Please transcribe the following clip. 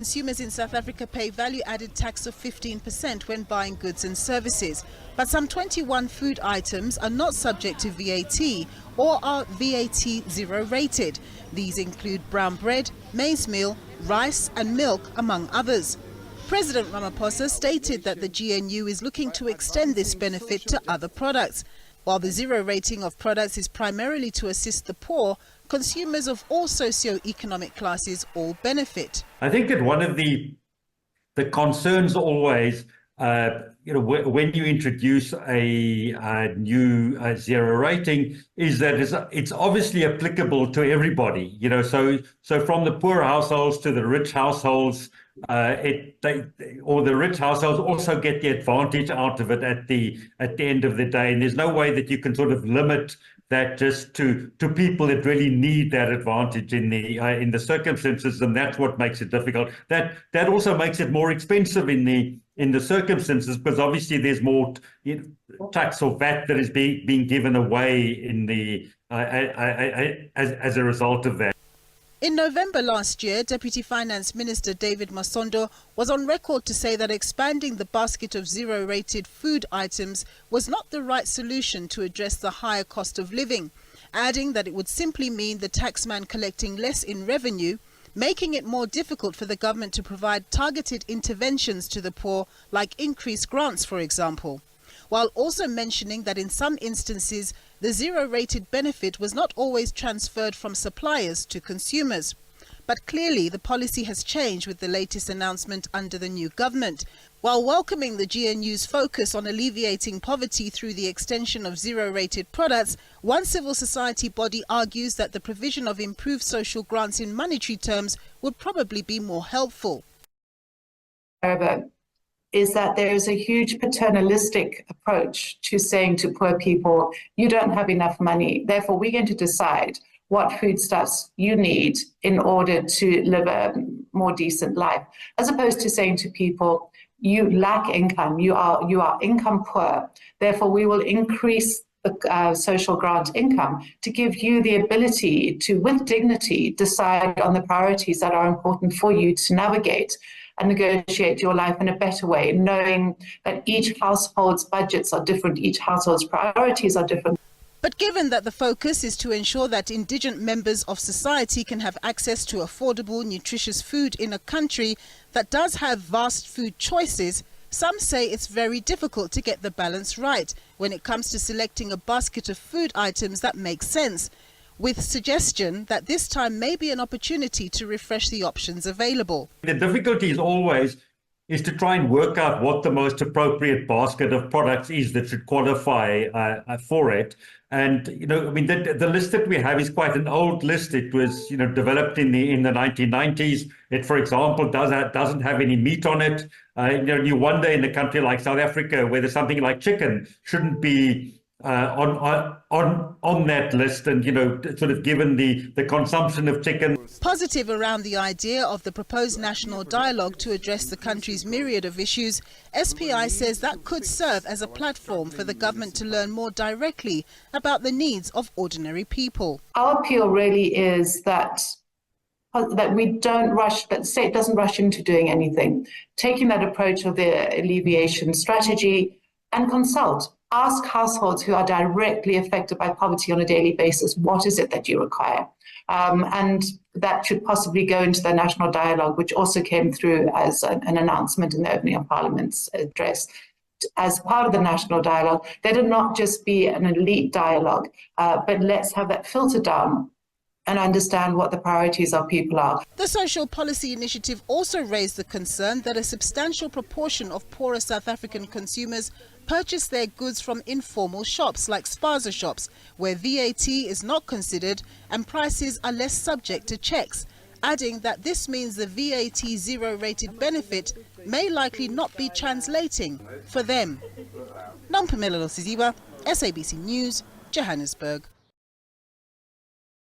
Consumers in South Africa pay value-added tax of 15% when buying goods and services. But some 21 food items are not subject to VAT or are VAT zero rated. These include brown bread, maize meal, rice and milk, among others. President Ramaphosa stated that the GNU is looking to extend this benefit to other products. While the zero rating of products is primarily to assist the poor, consumers of all socio-economic classes all benefit. I think that one of the concerns always, when you introduce a new zero rating, is that it's obviously applicable to everybody. So from the poor households to the rich households, the rich households also get the advantage out of it at the end of the day. And there's no way that you can sort of limit that just to people that really need that advantage in the circumstances, and that's what makes it difficult. That also makes it more expensive in the circumstances, because obviously there's more tax or VAT that is being given away in as a result of that. In November last year, Deputy Finance Minister David Masondo was on record to say that expanding the basket of zero-rated food items was not the right solution to address the higher cost of living, adding that it would simply mean the taxman collecting less in revenue, making it more difficult for the government to provide targeted interventions to the poor, like increased grants, for example, while also mentioning that in some instances the zero-rated benefit was not always transferred from suppliers to consumers. But clearly the policy has changed with the latest announcement under the new government. While welcoming the GNU's focus on alleviating poverty through the extension of zero-rated products, one civil society body argues that the provision of improved social grants in monetary terms would probably be more helpful. Is that there is a huge paternalistic approach to saying to poor people, you don't have enough money, therefore we're going to decide what foodstuffs you need in order to live a more decent life, as opposed to saying to people, you lack income, you are income poor, therefore we will increase the social grant income to give you the ability to, with dignity, decide on the priorities that are important for you to navigate and negotiate your life in a better way, knowing that each household's budgets are different, each household's priorities are different. But given that the focus is to ensure that indigent members of society can have access to affordable, nutritious food in a country that does have vast food choices, some say it's very difficult to get the balance right when it comes to selecting a basket of food items that make sense, with suggestion that this time may be an opportunity to refresh the options available. The difficulty is always to try and work out what the most appropriate basket of products is that should qualify for it. And the list that we have is quite an old list. It was developed in the 1990s. It, for example, doesn't have any meat on it. You wonder in a country like South Africa whether something like chicken shouldn't be on that list, and sort of given the consumption of chicken. Positive around the idea of the proposed national dialogue to address the country's myriad of issues, SPI says that could serve as a platform for the government to learn more directly about the needs of ordinary people. Our appeal really is that we don't rush, that the state doesn't rush into doing anything, taking that approach of the alleviation strategy and consult. Ask households who are directly affected by poverty on a daily basis, what is it that you require? And that should possibly go into the national dialogue, which also came through as an announcement in the opening of Parliament's address. As part of the national dialogue, let it not just be an elite dialogue, but let's have that filtered down and understand what the priorities of people are. The Social Policy Initiative also raised the concern that a substantial proportion of poorer South African consumers purchase their goods from informal shops like spaza shops, where VAT is not considered and prices are less subject to checks, adding that this means the VAT zero-rated benefit may likely not be translating for them. Nompamela Losiziwa, SABC News, Johannesburg.